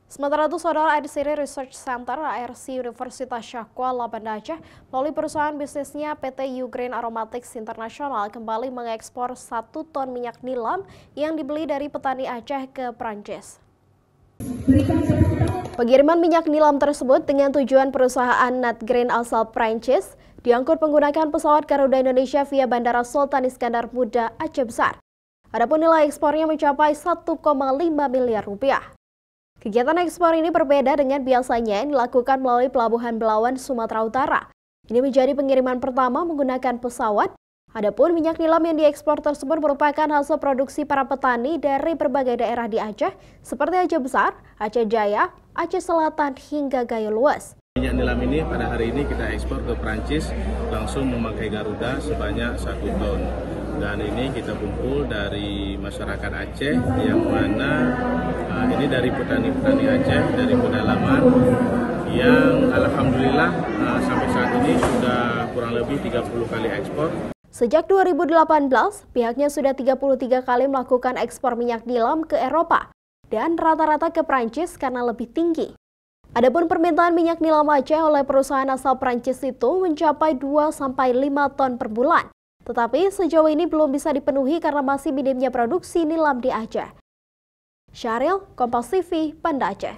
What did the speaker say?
Sementara itu, Saudara ARC Research Center (ARC) Universitas Syahkuala Banda Aceh melalui perusahaan bisnisnya PT Ugrain Aromatics International kembali mengekspor 1 ton minyak nilam yang dibeli dari petani Aceh ke Prancis. Pengiriman minyak nilam tersebut dengan tujuan perusahaan Natgrain asal Prancis diangkut menggunakan pesawat Garuda Indonesia via Bandara Sultan Iskandar Muda, Aceh Besar. Adapun nilai ekspornya mencapai 1,5 miliar rupiah. Kegiatan ekspor ini berbeda dengan biasanya yang dilakukan melalui Pelabuhan Belawan, Sumatera Utara. Ini menjadi pengiriman pertama menggunakan pesawat. Adapun minyak nilam yang diekspor tersebut merupakan hasil produksi para petani dari berbagai daerah di Aceh, seperti Aceh Besar, Aceh Jaya, Aceh Selatan, hingga Gayo Luas. Minyak nilam ini pada hari ini kita ekspor ke Prancis langsung memakai Garuda sebanyak 1 ton. Dan ini kita kumpul dari masyarakat Aceh yang mana ini dari petani-petani Aceh dari pedalaman yang alhamdulillah sampai saat ini sudah kurang lebih 30 kali ekspor. Sejak 2018, pihaknya sudah 33 kali melakukan ekspor minyak nilam ke Eropa dan rata-rata ke Prancis karena lebih tinggi. Adapun permintaan minyak nilam Aceh oleh perusahaan asal Prancis itu mencapai 2-5 ton per bulan. Tetapi sejauh ini belum bisa dipenuhi karena masih minimnya produksi nilam di Aceh. Syahril, Kompas TV, Banda Aceh.